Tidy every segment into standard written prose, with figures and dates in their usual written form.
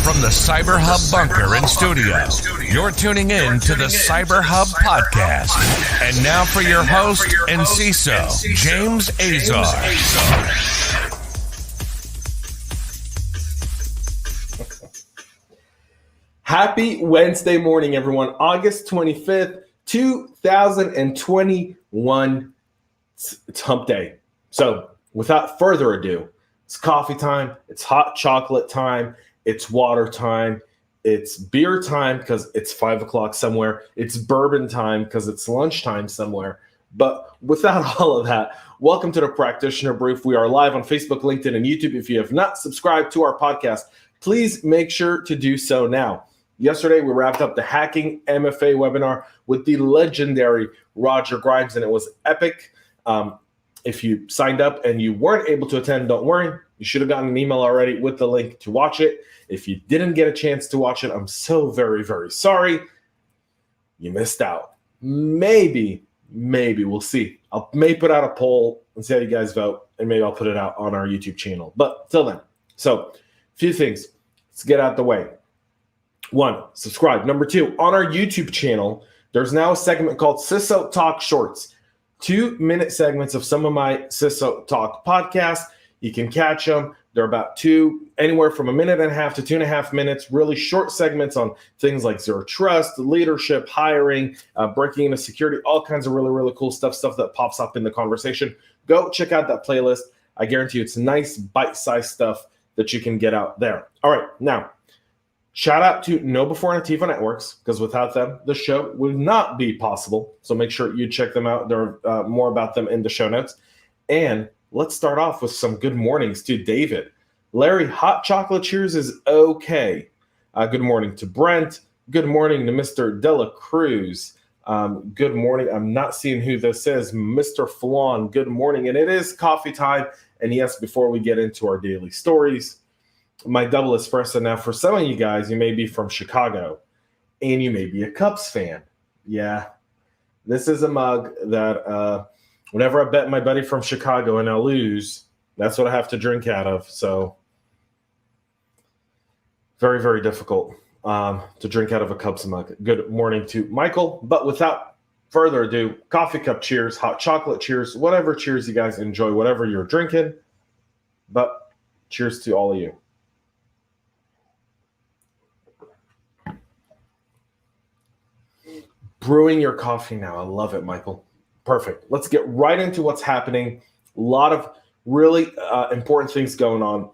From the CyberHub bunker and studio, you're tuning in to the CyberHub podcast. And now for your host and CISO, James Azar. Happy Wednesday morning, everyone. August 25th, 2021. It's hump day. So without further ado, it's coffee time, it's hot chocolate time, it's water time, it's beer time because it's 5 o'clock somewhere, it's bourbon time because it's lunchtime somewhere. But without all of that, welcome to the Practitioner Brief. We are live on Facebook, LinkedIn, and YouTube. If you have not subscribed to our podcast, please make sure to do so now. Yesterday, we wrapped up the Hacking MFA webinar with the legendary Roger Grimes, and it was epic. If you signed up and you weren't able to attend, don't worry. You should have gotten an email already with the link to watch it. If you didn't get a chance to watch it, I'm so very, very sorry. You missed out. Maybe, we'll see. I may put out a poll and see how you guys vote, and maybe I'll put it out on our YouTube channel. But till then, so a few things. Let's get out the way. 1, subscribe. Number 2, on our YouTube channel, there's now a segment called CISO Talk Shorts. 2-minute segments of some of my CISO Talk podcasts. You can catch them. They're about anywhere from 1.5 minutes to 2.5 minutes, really short segments on things like zero trust, leadership, hiring, breaking into security, all kinds of really, really cool stuff that pops up in the conversation. Go check out that playlist. I guarantee you it's nice, bite-sized stuff that you can get out there. All right, now, shout out to Know Before and Ativa Networks, because without them, the show would not be possible. So make sure you check them out. There are more about them in the show notes. And let's start off with some good mornings to David. Larry, hot chocolate cheers is okay. Good morning to Brent. Good morning to Mr. Dela Cruz. Good morning. I'm not seeing who this is. Mr. Flan, good morning. And it is coffee time. And yes, before we get into our daily stories, my double espresso. Now, for some of you guys, you may be from Chicago and you may be a Cubs fan. Yeah, this is a mug that whenever I bet my buddy from Chicago and I lose, that's what I have to drink out of. So very, very difficult to drink out of a Cubs mug. Good morning to Michael. But without further ado, coffee cup cheers, hot chocolate cheers, whatever cheers you guys enjoy, whatever you're drinking. But cheers to all of you. Brewing your coffee now. I love it, Michael. Perfect. Let's get right into what's happening. A lot of really important things going on.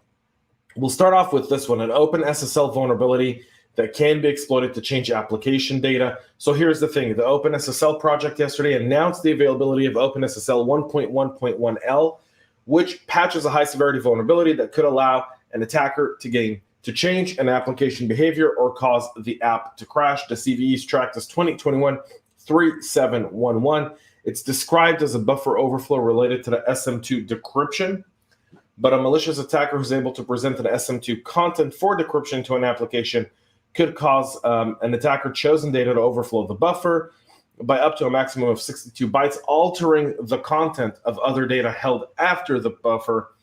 We'll start off with this one, an OpenSSL vulnerability that can be exploited to change application data. So here's the thing. The OpenSSL project yesterday announced the availability of OpenSSL 1.1.1L, which patches a high-severity vulnerability that could allow an attacker to change an application behavior or cause the app to crash. The CVE is tracked as 2021-3711. It's described as a buffer overflow related to the SM2 decryption, but a malicious attacker who's able to present an SM2 content for decryption to an application could cause an attacker chosen data to overflow the buffer by up to a maximum of 62 bytes, altering the content of other data held after the buffer,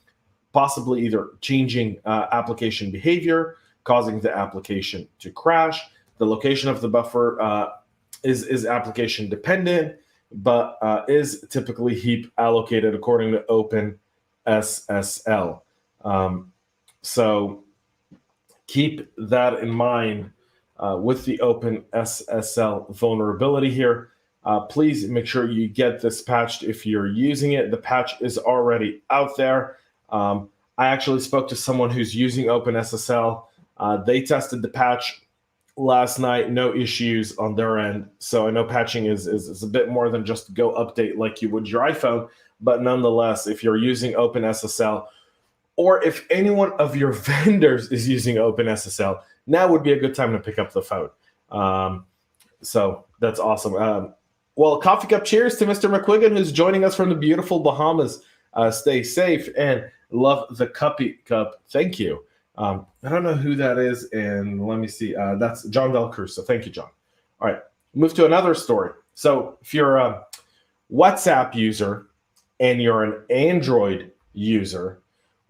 possibly either changing application behavior, causing the application to crash. The location of the buffer is application dependent, but is typically heap allocated according to OpenSSL. So keep that in mind with the OpenSSL vulnerability here. Please make sure you get this patched if you're using it. The patch is already out there. I actually spoke to someone who's using OpenSSL. They tested the patch last night, no issues on their end. So I know patching is a bit more than just go update like you would your iPhone. But nonetheless, if you're using OpenSSL, or if any one of your vendors is using OpenSSL, now would be a good time to pick up the phone. So that's awesome. Well, coffee cup cheers to Mr. McQuiggan, who's joining us from the beautiful Bahamas. Stay safe and love the cuppy cup. Thank you. I don't know who that is, and let me see. That's John Del Cruz. So thank you, John. All right, move to another story. So if you're a WhatsApp user and you're an Android user,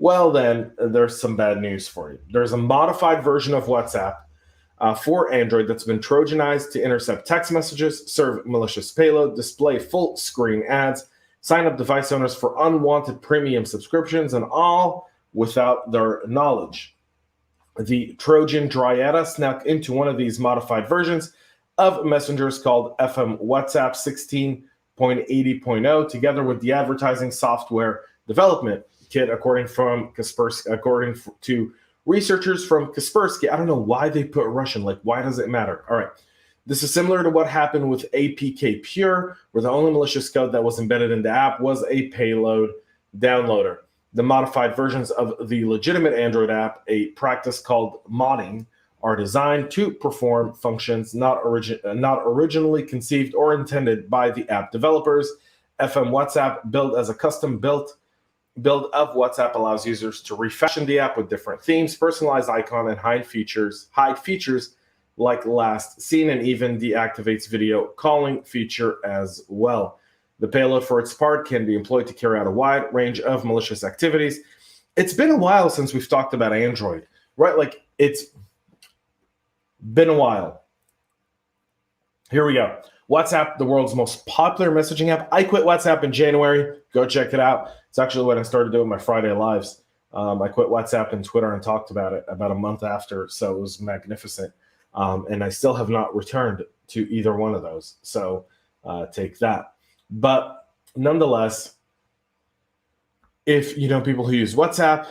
Well, then there's some bad news for you. There's a modified version of WhatsApp for Android that's been Trojanized to intercept text messages, serve malicious payload, display full screen ads, sign up device owners for unwanted premium subscriptions, and all without their knowledge. The Trojan Triada snuck into one of these modified versions of messengers called FM WhatsApp 16.80.0, together with the advertising software development kit, according to researchers from Kaspersky. I don't know why they put Russian. Like, why does it matter? All right. This is similar to what happened with APK Pure, where the only malicious code that was embedded in the app was a payload downloader. The modified versions of the legitimate Android app, a practice called modding, are designed to perform functions not originally conceived or intended by the app developers. FM WhatsApp, built as a custom build of WhatsApp, allows users to refashion the app with different themes, personalized icon, and hide features like last seen, and even deactivates video calling feature as well. The payload, for its part, can be employed to carry out a wide range of malicious activities. It's been a while since we've talked about Android, right? Like, it's been a while. Here we go. WhatsApp, the world's most popular messaging app. I quit WhatsApp in January. Go check it out. It's actually when I started doing my Friday lives. I quit WhatsApp and Twitter and talked about it about a month after, so it was magnificent. And I still have not returned to either one of those. So take that. But nonetheless, if you know people who use WhatsApp,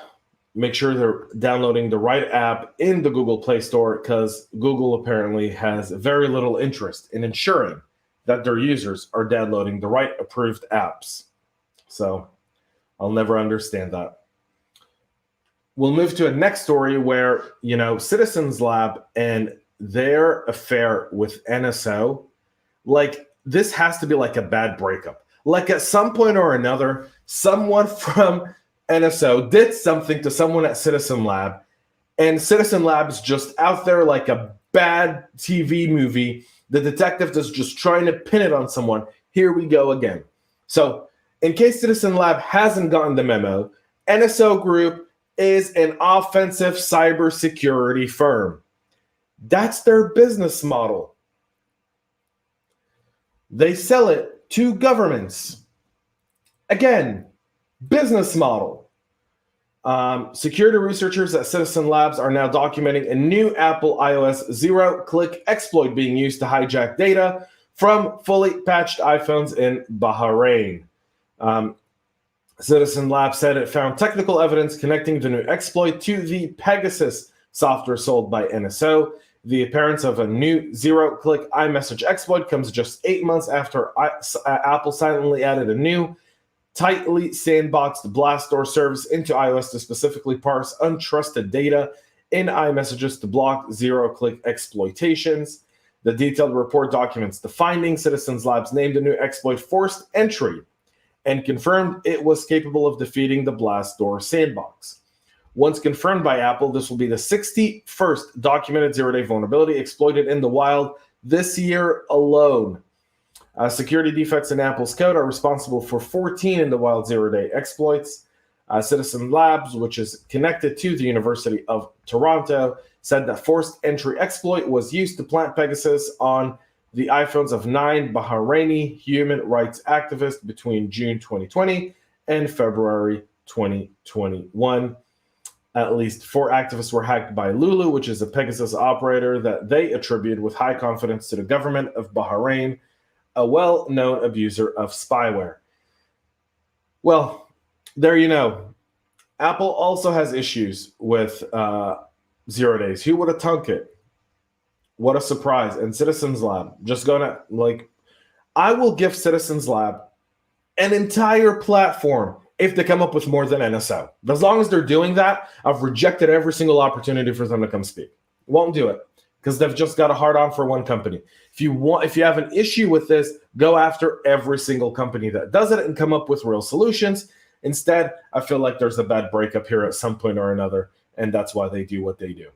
make sure they're downloading the right app in the Google Play Store, because Google apparently has very little interest in ensuring that their users are downloading the right approved apps. So I'll never understand that. We'll move to a next story where, Citizens Lab and their affair with NSO, like, this has to be like a bad breakup. Like, at some point or another, someone from NSO did something to someone at Citizen Lab, and Citizen Lab is just out there like a bad TV movie. The detective is just trying to pin it on someone. Here we go again. So, in case Citizen Lab hasn't gotten the memo, NSO Group is an offensive cybersecurity firm. That's their business model. They sell it to governments. Again, business model. Security researchers at Citizen Labs are now documenting a new Apple iOS zero-click exploit being used to hijack data from fully patched iPhones in Bahrain. Citizen Labs said it found technical evidence connecting the new exploit to the Pegasus software sold by NSO. The appearance of a new zero-click iMessage exploit comes just 8 months after Apple silently added a new, tightly sandboxed BlastDoor service into iOS to specifically parse untrusted data in iMessages to block zero-click exploitations. The detailed report documents the findings. Citizens Labs named a new exploit forced entry and confirmed it was capable of defeating the BlastDoor sandbox. Once confirmed by Apple, this will be the 61st documented zero-day vulnerability exploited in the wild this year alone. Security defects in Apple's code are responsible for 14 in the wild zero-day exploits. Citizen Labs, which is connected to the University of Toronto, said that forced entry exploit was used to plant Pegasus on the iPhones of 9 Bahraini human rights activists between June 2020 and February 2021. At least 4 activists were hacked by Lulu, which is a Pegasus operator that they attribute with high confidence to the government of Bahrain, a well-known abuser of spyware. Well, there you know. Apple also has issues with 0 days. Who would have thunk it? What a surprise. And Citizens Lab, just going to, like, I will give Citizens Lab an entire platform if they come up with more than NSO. As long as they're doing that, I've rejected every single opportunity for them to come speak. Won't do it because they've just got a hard on for one company. If you have an issue with this, go after every single company that does it and come up with real solutions. Instead, I feel like there's a bad breakup here at some point or another, and that's why they do what they do.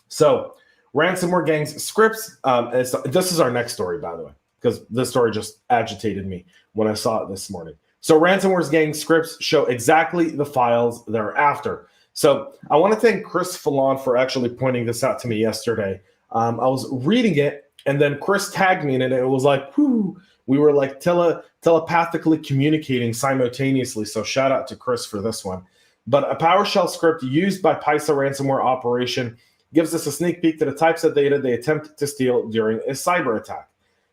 So, ransomware gangs scripts. This is our next story, by the way, because this story just agitated me when I saw it this morning. So ransomware's gang scripts show exactly the files they're after. So I want to thank Chris Fallon for actually pointing this out to me yesterday. I was reading it, and then Chris tagged me in it, and it was like, whew, we were like telepathically communicating simultaneously. So shout out to Chris for this one. But a PowerShell script used by PISA ransomware operation gives us a sneak peek to the types of data they attempt to steal during a cyber attack.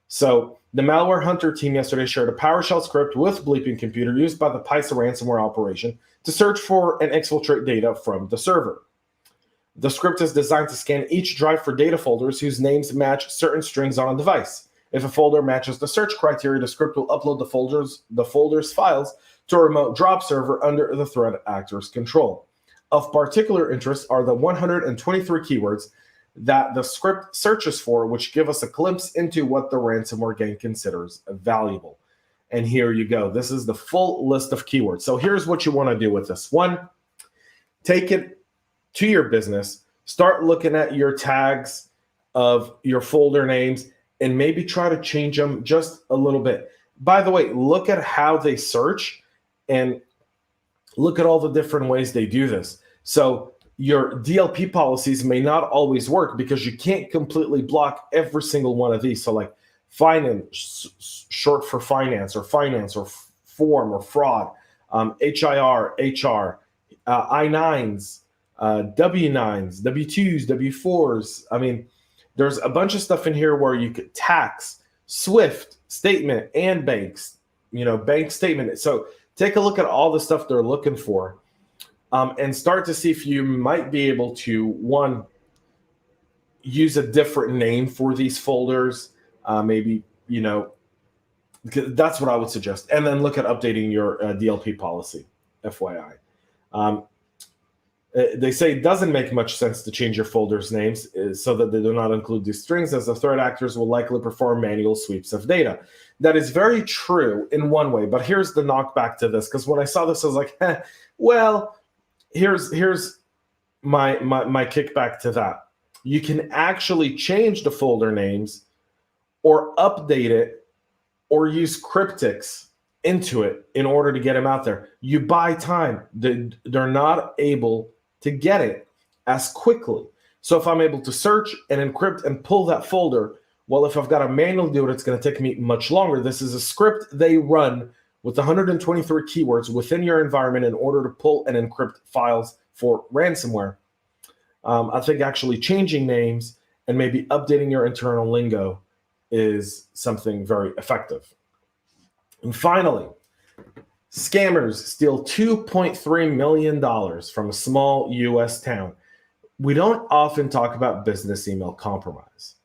So the malware hunter team yesterday shared a PowerShell script with Bleeping Computer used by the PISA ransomware operation to search for and exfiltrate data from the server. The script is designed to scan each drive for data folders whose names match certain strings on a device. If a folder matches the search criteria, the script will upload the folder's files to a remote drop server under the threat actor's control. Of particular interest are the 123 keywords that the script searches for, which give us a glimpse into what the ransomware gang considers valuable. And here you go. This is the full list of keywords. So here's what you want to do with this. One, take it to your business, start looking at your tags of your folder names, and maybe try to change them just a little bit. By the way, look at how they search and look at all the different ways they do this. So your DLP policies may not always work because you can't completely block every single one of these. So like finance, short for finance or form or fraud, HIR, HR, I-9s, W-9s, W-2s, W-4s. I mean, there's a bunch of stuff in here where you could tax, SWIFT, statement, and banks, bank statement. So take a look at all the stuff they're looking for and start to see if you might be able to, one, use a different name for these folders. Maybe, that's what I would suggest. And then look at updating your DLP policy, FYI. They say it doesn't make much sense to change your folders' names so that they do not include these strings, as the threat actors will likely perform manual sweeps of data. That is very true in one way, but here's the knockback to this, because when I saw this, I was like, well, here's my kickback to that. You can actually change the folder names or update it or use cryptics into it in order to get them out there. You buy time. They're not able to get it as quickly. So if I'm able to search and encrypt and pull that folder, well, if I've got to manually do it, it's going to take me much longer. This is a script they run with 123 keywords within your environment in order to pull and encrypt files for ransomware. I think actually changing names and maybe updating your internal lingo is something very effective. And finally, scammers steal $2.3 million from a small U.S. town. We don't often talk about business email compromise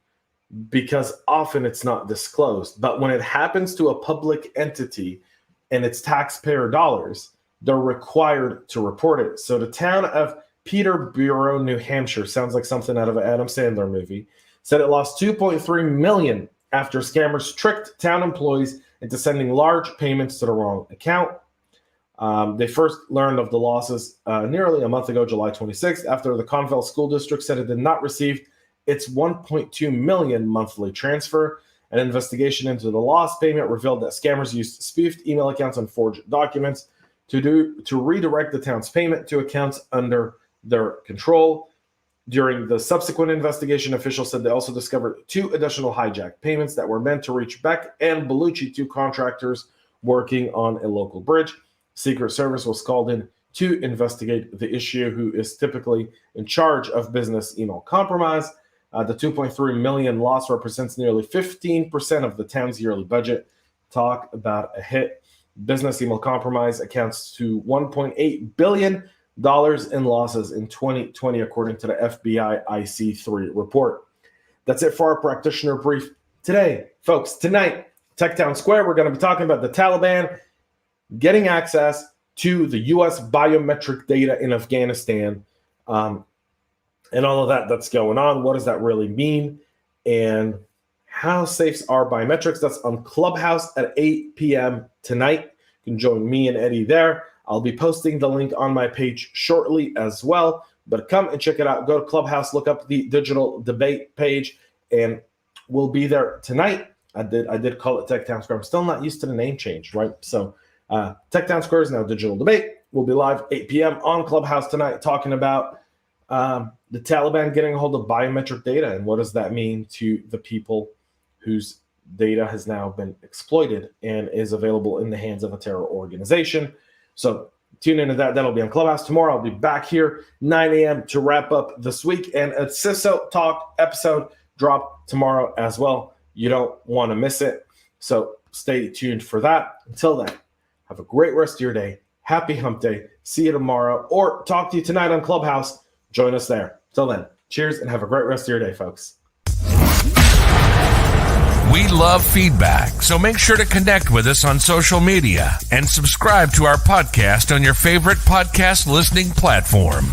because often it's not disclosed. But when it happens to a public entity and it's taxpayer dollars, they're required to report it. So the town of Peterborough, New Hampshire, sounds like something out of an Adam Sandler movie, said it lost $2.3 million after scammers tricked town employees into sending large payments to the wrong account. They first learned of the losses nearly a month ago, July 26th, after the Conval School District said it did not receive its $1.2 million monthly transfer. An investigation into the lost payment revealed that scammers used spoofed email accounts and forged documents to redirect the town's payment to accounts under their control. During the subsequent investigation, officials said they also discovered 2 additional hijacked payments that were meant to reach Beck and Bellucci, 2 contractors working on a local bridge. Secret Service was called in to investigate the issue, who is typically in charge of business email compromise. The $2.3 million loss represents nearly 15% of the town's yearly budget. Talk about a hit. Business email compromise accounts to $1.8 billion in losses in 2020, according to the FBI IC3 report. That's it for our practitioner brief today. Folks, tonight, Tech Town Square, we're going to be talking about the Taliban getting access to the U.S. biometric data in Afghanistan, and all of that's going on. What does that really mean? And how safe are biometrics? That's on Clubhouse at 8 p.m. tonight. You can join me and Eddie there. I'll be posting the link on my page shortly as well. But come and check it out. Go to Clubhouse, look up the digital debate page, and we'll be there tonight. I did call it Tech Town Square. I'm still not used to the name change, right? So Tech Town Squares, now Digital Debate. We'll be live 8 p.m. on Clubhouse tonight talking about the Taliban getting a hold of biometric data and what does that mean to the people whose data has now been exploited and is available in the hands of a terror organization. So tune into that. That'll be on Clubhouse. Tomorrow I'll be back here 9 a.m. to wrap up this week. And a CISO Talk episode drop tomorrow as well. You don't want to miss it. So stay tuned for that. Until then, have a great rest of your day. Happy hump day. See you tomorrow or talk to you tonight on Clubhouse. Join us there. Till then, cheers and have a great rest of your day, folks. We love feedback, so make sure to connect with us on social media and subscribe to our podcast on your favorite podcast listening platform.